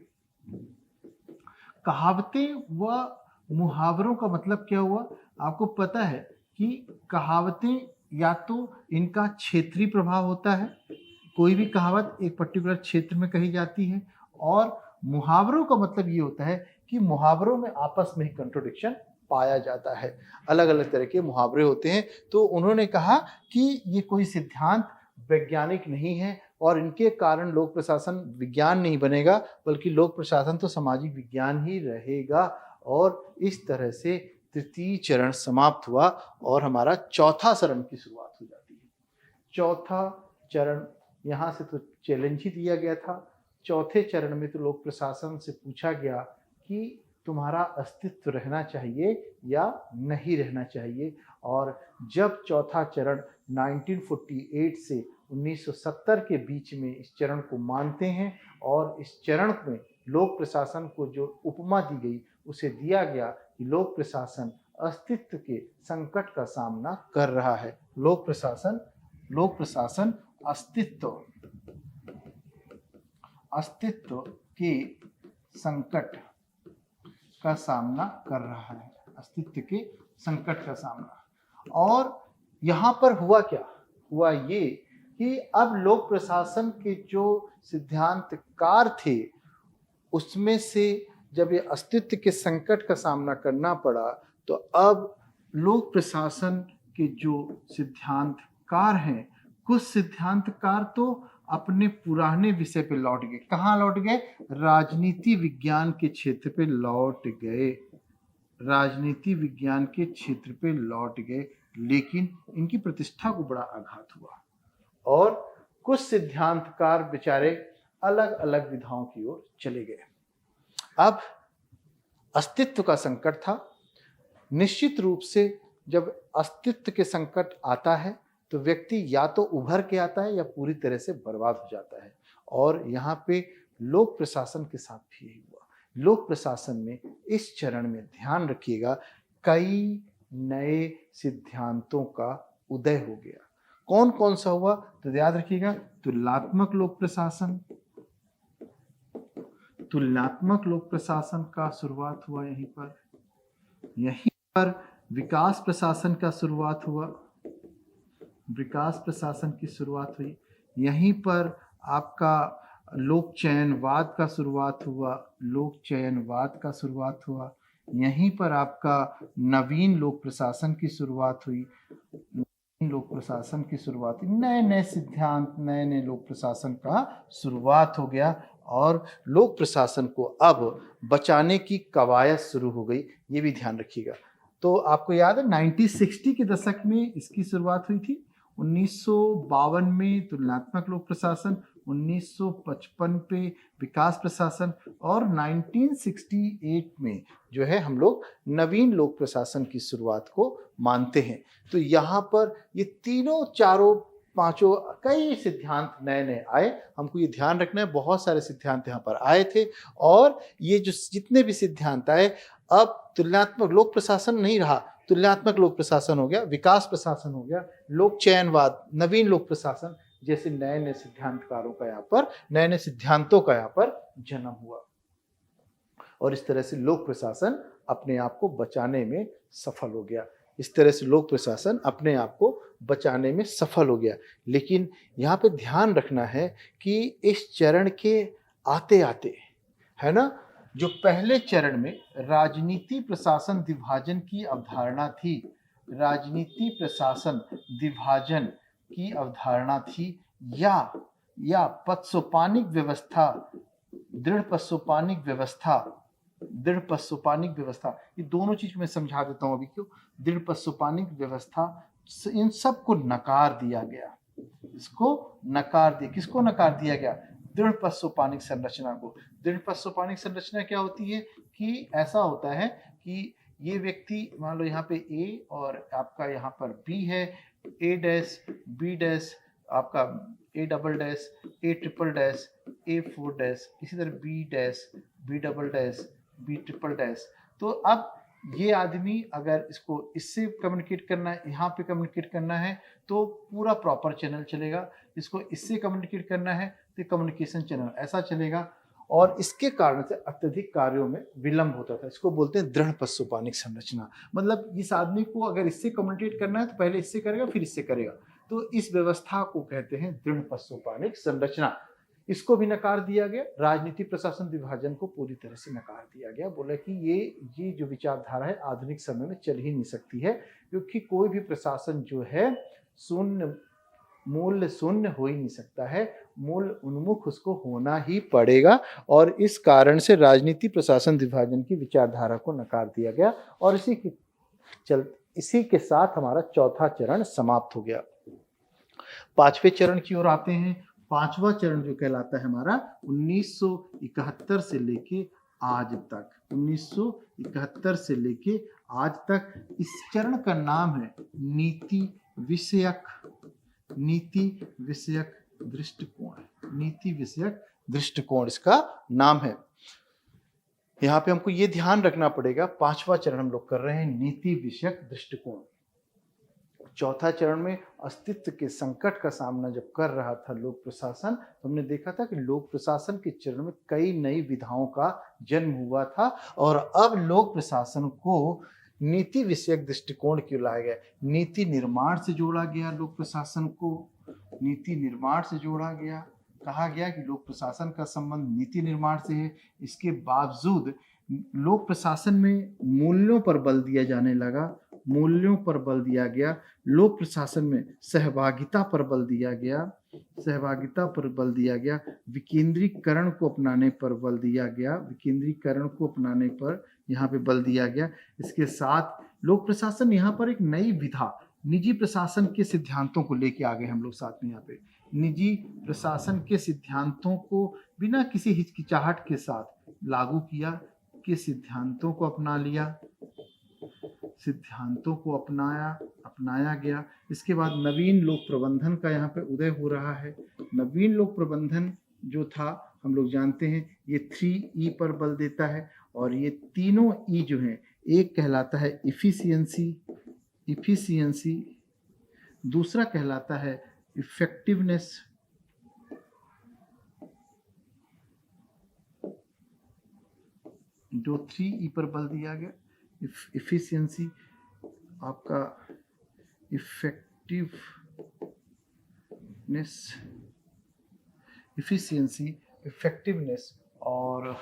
कहावतें व मुहावरों का मतलब क्या हुआ? आपको पता है कि कहावतें या तो इनका क्षेत्रीय प्रभाव होता है, कोई भी कहावत एक पर्टिकुलर क्षेत्र में कही जाती है, और मुहावरों का मतलब ये होता है कि मुहावरों में आपस में ही कंट्रोडिक्शन पाया जाता है, अलग अलग तरह के मुहावरे होते हैं। तो उन्होंने कहा कि ये कोई सिद्धांत वैज्ञानिक नहीं है, और इनके कारण लोक प्रशासन विज्ञान नहीं बनेगा, बल्कि लोक प्रशासन तो सामाजिक विज्ञान ही रहेगा। और इस तरह से तृतीय चरण समाप्त हुआ, और हमारा चौथा चरण की शुरुआत हो जाती है। चौथा चरण, यहाँ से तो चैलेंज ही दिया गया था। चौथे चरण में तो लोक प्रशासन से पूछा गया कि तुम्हारा अस्तित्व रहना चाहिए या नहीं रहना चाहिए। और जब चौथा चरण 1948 से 1970 के बीच में इस चरण को मानते हैं, और इस चरण में लोक प्रशासन को जो उपमा दी गई उसे दिया गया कि लोक प्रशासन अस्तित्व के संकट का सामना कर रहा है। लोक प्रशासन अस्तित्व के संकट का सामना कर रहा है, अस्तित्व के संकट का सामना। और यहाँ पर हुआ क्या? हुआ ये कि अब लोक प्रशासन के जो सिद्धांतकार थे, उसमें से जब ये अस्तित्व के संकट का सामना करना पड़ा, तो अब लोक प्रशासन के जो सिद्धांतकार हैं, कुछ सिद्धांतकार तो अपने पुराने विषय पे लौट गए। कहाँ लौट गए? राजनीति विज्ञान के क्षेत्र पे लौट गए। राजनीति विज्ञान के क्षेत्र पे लौट गए, लेकिन इनकी प्रतिष्ठा को बड़ा आघात हुआ, और कुछ सिद्धांतकार बेचारे अलग अलग विधाओं की ओर चले गए। अब अस्तित्व का संकट था। निश्चित रूप से जब अस्तित्व के संकट आता है तो व्यक्ति या तो उभर के आता है या पूरी तरह से बर्बाद हो जाता है, और यहाँ पे लोक प्रशासन के साथ भी यही हुआ। लोक प्रशासन में इस चरण में ध्यान रखिएगा, कई नए सिद्धांतों का उदय हो गया। कौन कौन सा हुआ? तो याद रखिएगा, तुलनात्मक लोक प्रशासन, तुलनात्मक लोक प्रशासन का शुरुआत हुआ यहीं पर विकास प्रशासन का शुरुआत हुआ, विकास प्रशासन की शुरुआत हुई। यहीं पर आपका लोक चयनवाद का शुरुआत हुआ, लोक चयनवाद का शुरुआत हुआ। यहीं पर आपका नवीन लोक प्रशासन की शुरुआत हुई, लोक प्रशासन की शुरुआत, नए नए सिद्धांत, नए नए लोक प्रशासन का शुरुआत हो गया और लोक प्रशासन को अब बचाने की कवायद शुरू हो गई, ये भी ध्यान रखिएगा। तो आपको याद है 1960 के दशक में इसकी शुरुआत हुई थी, 1952 में तुलनात्मक लोक प्रशासन, 1955 पे विकास प्रशासन और 1968 में जो है हम लोग नवीन लोक प्रशासन की शुरुआत को मानते हैं। तो यहाँ पर ये तीनों चारों पांचों कई सिद्धांत नए नए आए, हमको ये ध्यान रखना है बहुत सारे सिद्धांत यहाँ पर आए थे और ये जो जितने भी सिद्धांत आए अब तुलनात्मक लोक प्रशासन नहीं रहा, तुलनात्मक लोक प्रशासन हो गया, विकास प्रशासन हो गया, लोक चयनवाद, नवीन लोक प्रशासन जैसे नए नए सिद्धांतकारों का यहाँ पर, नए नए सिद्धांतों का यहाँ पर जन्म हुआ और इस तरह से लोक प्रशासन अपने आप को बचाने में सफल हो गया। इस तरह से लोक प्रशासन अपने आप को बचाने में सफल हो गया। लेकिन यहाँ पे ध्यान रखना है कि इस चरण के आते आते, है ना, जो पहले चरण में राजनीति प्रशासन विभाजन की अवधारणा थी, राजनीति प्रशासन विभाजन की अवधारणा थी या पदसोपानिक व्यवस्था, दृढ़ पदसोपानिक व्यवस्था, दृढ़ पदसोपानिक व्यवस्था, ये दोनों चीज मैं समझा देता हूं अभी क्यों। दृढ़ पदसोपानिक व्यवस्था, इन सब को नकार दिया गया, इसको नकार दिया। किसको नकार दिया गया? दृढ़ पदसोपानिक संरचना को। दृढ़ पदसोपानिक संरचना क्या होती है कि ऐसा होता है कि ये व्यक्ति मान लो यहाँ पे ए और आपका यहाँ पर बी है, ए डैश बी डैश, आपका A double dash A triple dash A four dash, इसी तरह B dash B double dash B triple dash. तो अब ये आदमी अगर इसको इससे कम्युनिकेट करना है, यहाँ पे कम्युनिकेट करना है तो पूरा प्रॉपर चैनल चलेगा, इसको इससे कम्युनिकेट करना है तो कम्युनिकेशन चैनल ऐसा चलेगा और इसके कारण से अत्यधिक कार्यों में विलंब होता था। इसको बोलते हैं दृढ़ पदसोपानिक संरचना। मतलब इस आदमी को अगर इससे कम्युनिकेट करना है तो पहले इससे करेगा फिर इससे करेगा, तो इस व्यवस्था को कहते हैं दृढ़ पदसोपानिक संरचना। इसको भी नकार दिया गया, राजनीति प्रशासन विभाजन को पूरी तरह से नकार दिया गया। बोला कि ये जो विचारधारा है आधुनिक समय में चल ही नहीं सकती है, क्योंकि कोई भी प्रशासन जो है मूल्य शून्य हो ही नहीं सकता है, मूल्य उन्मुख उसको होना ही पड़ेगा और इस कारण से राजनीति प्रशासन विभाजन की विचारधारा को नकार दिया गया और इसी के साथ हमारा चौथा चरण समाप्त हो गया। पांचवें चरण की ओर आते हैं। पांचवा चरण जो कहलाता है हमारा 1971 से लेके आज तक, 1971 से लेके आज तक, इस चरण का नाम है नीति विषयक दृष्टिकोण। नीति विषयक दृष्टिकोण इसका नाम है। यहाँ पे हमको ये ध्यान रखना पड़ेगा, पांचवा चरण हम लोग कर रहे हैं नीति विषयक दृष्टिकोण। चौथा चरण में अस्तित्व के संकट का सामना जब कर रहा था लोक प्रशासन, तो हमने देखा था कि लोक प्रशासन के चरण में कई नई विधाओं का जन्म हुआ था और अब लोक प्रशासन को नीति विषयक दृष्टिकोण क्यों लाया गया? नीति निर्माण से जोड़ा गया, लोक प्रशासन को नीति निर्माण से जोड़ा गया, कहा गया कि लोक प्रशासन का संबंध नीति निर्माण से है। इसके बावजूद लोक प्रशासन में मूल्यों पर बल दिया जाने लगा, मूल्यों पर बल दिया गया। लोक प्रशासन में सहभागिता पर बल दिया गया, सहभागिता पर बल दिया गया। विकेंद्रीकरण को अपनाने पर बल दिया गया, विकेंद्रीकरण को अपनाने पर यहाँ पे बल दिया गया। इसके साथ लोक प्रशासन यहाँ पर एक नई विधा, निजी प्रशासन के सिद्धांतों को लेके आ गए हम लोग साथ में। यहाँ पे निजी प्रशासन के सिद्धांतों को बिना किसी हिचकिचाहट के साथ लागू किया, के सिद्धांतों को अपना लिया, सिद्धांतों को अपनाया गया। इसके बाद नवीन लोक प्रबंधन का यहाँ पे उदय हो रहा है। नवीन लोक प्रबंधन जो था हम लोग जानते हैं ये 3E पर बल देता है और ये तीनों E जो हैं, एक कहलाता है इफिशियंसी, दूसरा कहलाता है इफेक्टिवनेस, जो 3E पर बल दिया गया। इफिशियंसी, आपका इफेक्टिवनेस और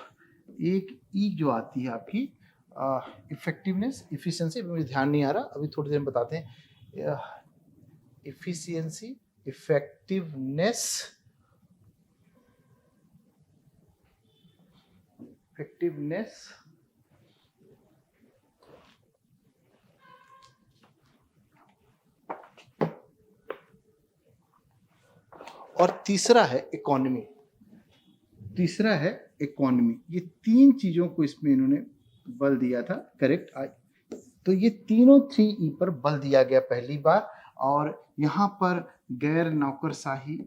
एक ई जो आती है आपकी इफेक्टिवनेस, इफिशियंसी, मुझे ध्यान नहीं आ रहा, अभी थोड़ी देर में बताते हैं। इफिशियंसी, इफेक्टिवनेस, और तीसरा है इकोनॉमी। ये तीन चीजों को इसमें इन्होंने बल दिया था। करेक्ट। तो ये तीनों 3E पर बल दिया गया पहली बार। और यहाँ पर गैर नौकरशाही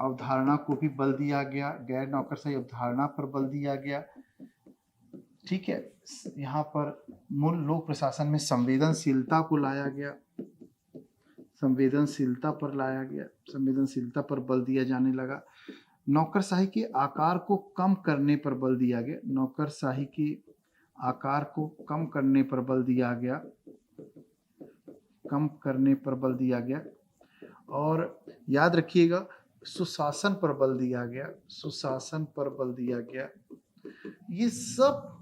अवधारणा को भी बल दिया गया, गैर नौकरशाही अवधारणा पर बल दिया गया। ठीक है। यहाँ पर मूल लोक प्रशासन में संवेदनशीलता को लाया गया, संवेदनशीलता पर बल दिया जाने लगा। नौकरशाही के आकार को कम करने पर बल दिया गया, नौकरशाही के आकार को कम करने पर बल दिया गया। और याद रखिएगा, सुशासन पर बल दिया गया। ये सब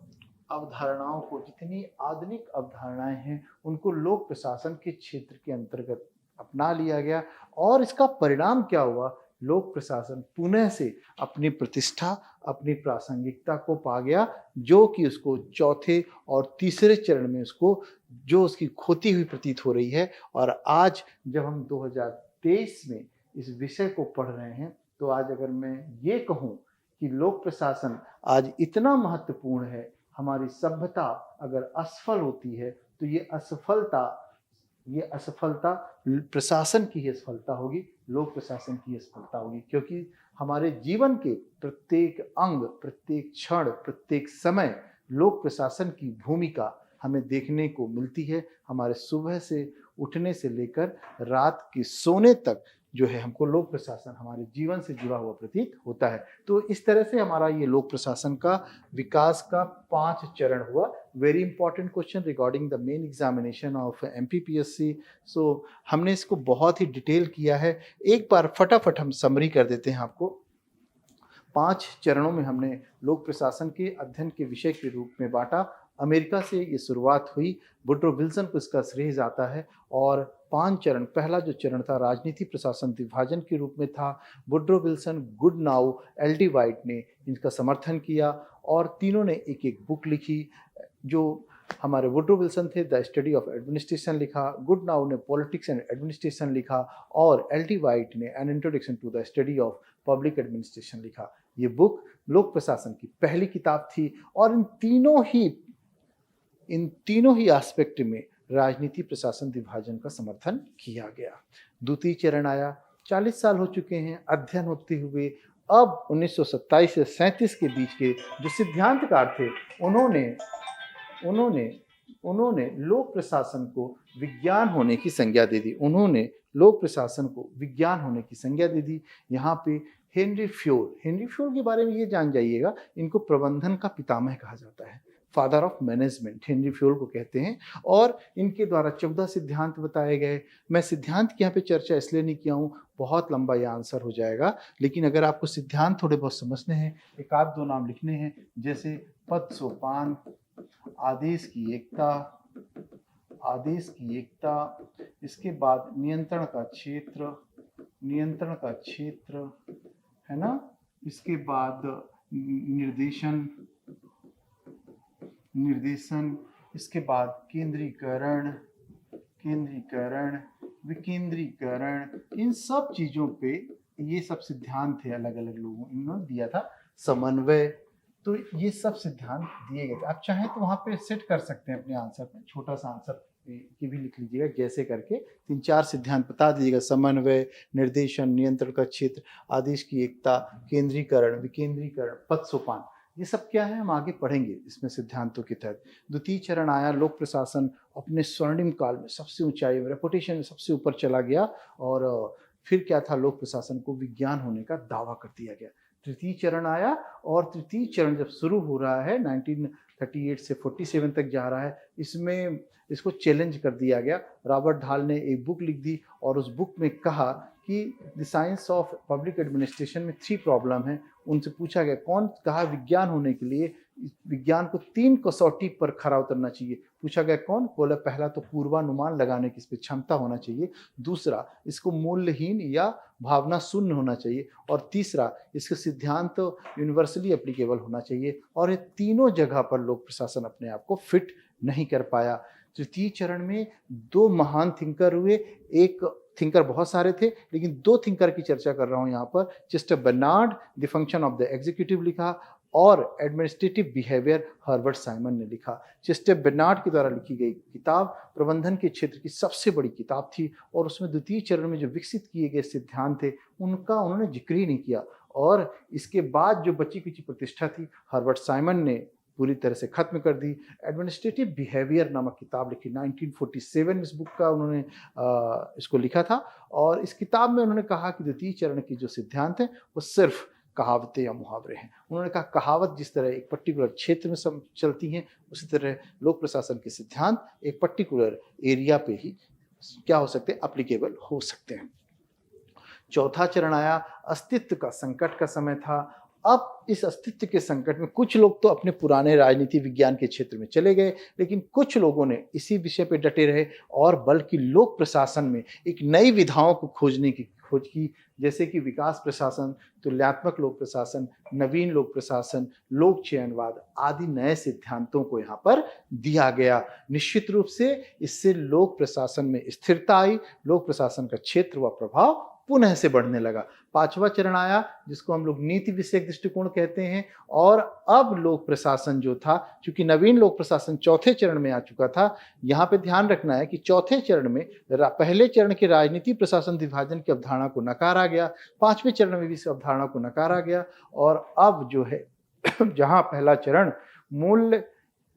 अवधारणाओं को, जितनी आधुनिक अवधारणाएं हैं, उनको लोक प्रशासन के क्षेत्र के अंतर्गत अपना लिया गया। और इसका परिणाम क्या हुआ? लोक प्रशासन पुनः से अपनी प्रतिष्ठा, अपनी प्रासंगिकता को पा गया, जो कि उसको चौथे और तीसरे चरण में उसकी खोती हुई प्रतीत हो रही है। और आज जब हम 2023 में इस विषय को पढ़ रहे हैं, तो आज अगर मैं ये कहूँ कि लोक प्रशासन आज इतना महत्वपूर्ण है, हमारी सभ्यता अगर असफल होती है तो ये असफलता प्रशासन की ही असफलता होगी, लोक प्रशासन की असफलता होगी। क्योंकि हमारे जीवन के प्रत्येक अंग, प्रत्येक क्षण, प्रत्येक समय लोक प्रशासन की भूमिका हमें देखने को मिलती है। हमारे सुबह से उठने से लेकर रात के सोने तक जो है, हमको लोक प्रशासन हमारे जीवन से जुड़ा हुआ प्रतीत होता है। तो इस तरह से हमारा ये लोक प्रशासन का विकास का 5 चरण हुआ। Very important question regarding the main examination of MPPSC। सो हमने इसको बहुत ही डिटेल किया है। एक बार फटाफट हम समरी कर देते हैं आपको। 5 चरणों में हमने लोक प्रशासन के अध्ययन के विषय के रूप में बांटा। अमेरिका से ये शुरुआत हुई, वुड्रो विल्सन को इसका श्रेय जाता है। और 5 चरण, पहला जो चरण था राजनीति प्रशासन विभाजन के रूप में था। वुड्रो विल्सन, गुडनाउ, LD वाइट ने इनका समर्थन किया और तीनों ने एक एक बुक लिखी। जो हमारे वुड्रो विल्सन थे, द स्टडी ऑफ एडमिनिस्ट्रेशन लिखा, गुडनाउ ने पॉलिटिक्स एंड एडमिनिस्ट्रेशन लिखा और LD वाइट ने an introduction to the study of public administration लिखा। ये बुक लोक प्रशासन की पहली किताब थी। और इन तीनों ही एस्पेक्ट में राजनीति प्रशासन विभाजन का समर्थन किया गया। द्वितीय चरण आया, 40 साल हो चुके हैं अध्ययन होते हुए। अब 1927 से 37 के बीच के जो सिद्धांतकार थे, उन्होंने लोक प्रशासन को विज्ञान होने की संज्ञा दे दी। यहाँ पे हेनरी फ्योल के बारे में ये जान जाइएगा, इनको प्रबंधन का पितामह कहा जाता है, father of management, Henry Fayol को कहते हैं। और इनके द्वारा 14 सिद्धांत बताए गए। मैं सिद्धांत की यहाँ पे चर्चा इसलिए नहीं किया हूँ, बहुत लंबा ये आंसर हो जाएगा। लेकिन अगर आपको सिद्धांत थोड़े बहुत समझने हैं, एक आध दो नाम लिखने हैं, जैसे पद सोपान, आदेश की एकता, इसके बाद नियंत्रण का क्षेत्र है ना, इसके बाद निर्देशन, इसके बाद केंद्रीकरण, विकेंद्रीकरण। इन सब चीजों पे ये सब सिद्धांत थे, अलग अलग लोगों इन्होंने दिया था। समन्वय, तो ये सब सिद्धांत दिए गए थे। आप चाहें तो वहां पे सेट कर सकते हैं अपने आंसर में, छोटा सा आंसर की भी लिख लीजिएगा, जैसे करके 3-4 सिद्धांत बता दीजिएगा। समन्वय, निर्देशन, नियंत्रण का क्षेत्र, आदेश की एकता, केंद्रीकरण, विकेंद्रीकरण, पद सोपान, ये सब क्या है हम आगे पढ़ेंगे इसमें सिद्धांतों के तहत। द्वितीय चरण आया, लोक प्रशासन अपने स्वर्णिम काल में सबसे ऊंचाई, रेपुटेशन में सबसे ऊपर चला गया। और फिर क्या था, लोक प्रशासन को विज्ञान होने का दावा कर दिया गया। तृतीय चरण आया, और तृतीय चरण जब शुरू हो रहा है 1938 से 47 तक जा रहा है, इसमें इसको चैलेंज कर दिया गया। रॉबर्ट हाल ने एक बुक लिख दी और उस बुक में कहा कि the science of public administration में 3 प्रॉब्लम है। उनसे पूछा गया, कौन कहा विज्ञान होने के लिए इस विज्ञान को 3 कसौटी पर खरा उतरना चाहिए। पूछा गया कौन? बोला पहला तो पूर्वानुमान लगाने की इसमें क्षमता होना चाहिए, दूसरा इसको मूल्यहीन या भावना शून्य होना चाहिए, और तीसरा इसके सिद्धांत तो यूनिवर्सली एप्लीकेबल होना चाहिए। और ये तीनों जगह पर लोक प्रशासन अपने आप को फिट नहीं कर पाया। तृतीय चरण में 2 महान थिंकर हुए। एक थिंकर बहुत सारे थे, लेकिन 2 थिंकर की चर्चा कर रहा हूं यहां पर। Chester Barnard the function of the executive लिखा, और एडमिनिस्ट्रेटिव बिहेवियर हर्बर्ट साइमन ने लिखा। चेस्टर बर्नार्ड के द्वारा लिखी गई किताब प्रबंधन के क्षेत्र की सबसे बड़ी किताब थी, और उसमें द्वितीय चरण में जो विकसित किए गए सिद्धांत थे उनका उन्होंने जिक्र ही नहीं किया। और इसके बाद जो बची कुची प्रतिष्ठा थी हर्बर्ट साइमन ने पूरी तरह से खत्म कर दी। एडमिनिस्ट्रेटिव बिहेवियर नामक किताब लिखी 1947 में, इस बुक का उन्होंने इसको लिखा था। और इस किताब में उन्होंने कहा कि द्वितीय चरण की जो सिद्धांत हैं वो सिर्फ कहावतें या मुहावरे हैं। उन्होंने कहा कहावत जिस तरह एक पर्टिकुलर क्षेत्र में चलती हैं, उसी तरह लोक प्रशासन के सिद्धांत एक पर्टिकुलर एरिया पे ही क्या हो सकते हैं, अप्लीकेबल हो सकते हैं। चौथा चरण आया, अस्तित्व का संकट का समय था। अब इस अस्तित्व के संकट में कुछ लोग तो अपने पुराने राजनीति विज्ञान के क्षेत्र में चले गए, लेकिन कुछ लोगों ने इसी विषय पे डटे रहे और बल्कि लोक प्रशासन में एक नई विधाओं को खोजने की खोज की, जैसे कि विकास प्रशासन, तुलनात्मक लोक प्रशासन, नवीन लोक प्रशासन, लोक चयनवाद आदि नए सिद्धांतों को यहाँ पर दिया गया। निश्चित रूप से इससे लोक प्रशासन में स्थिरता आई, लोक प्रशासन का क्षेत्र व प्रभाव पुनः से बढ़ने लगा। पांचवा चरण आया जिसको हम लोग नीति विषयक दृष्टिकोण कहते हैं। और अब लोक प्रशासन जो था, चूंकि नवीन लोक प्रशासन चौथे चरण में आ चुका था, यहाँ पे ध्यान रखना है कि चौथे चरण में पहले चरण के राजनीति प्रशासन विभाजन की अवधारणा को नकारा गया, पांचवें चरण में भी इस अवधारणा को नकारा गया। और अब जो है जहाँ पहला चरण मूल्य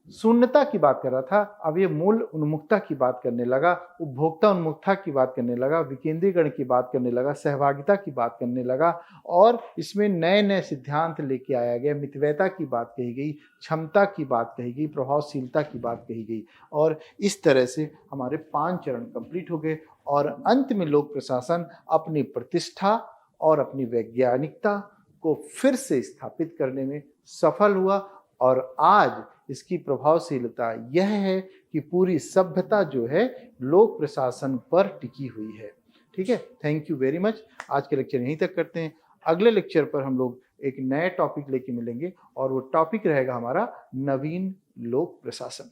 शून्यता की बात कर रहा था, अब ये मूल उन्मुखता की बात करने लगा, उपभोक्ता उन्मुखता की बात करने लगा, विकेंद्रीकरण की बात करने लगा, सहभागिता की बात करने लगा। और इसमें नए नए सिद्धांत लेके आया गया, मितव्ययता की बात कही गई, क्षमता की बात कही गई, प्रभावशीलता की बात कही गई। और इस तरह से हमारे 5 चरण कंप्लीट हो गए, और अंत में लोक प्रशासन अपनी प्रतिष्ठा और अपनी वैज्ञानिकता को फिर से स्थापित करने में सफल हुआ। और आज इसकी प्रभावशीलता यह है कि पूरी सभ्यता जो है लोक प्रशासन पर टिकी हुई है। ठीक है, थैंक यू वेरी मच। आज के लेक्चर यहीं तक करते हैं। अगले लेक्चर पर हम लोग एक नए टॉपिक लेके मिलेंगे, और वो टॉपिक रहेगा हमारा नवीन लोक प्रशासन।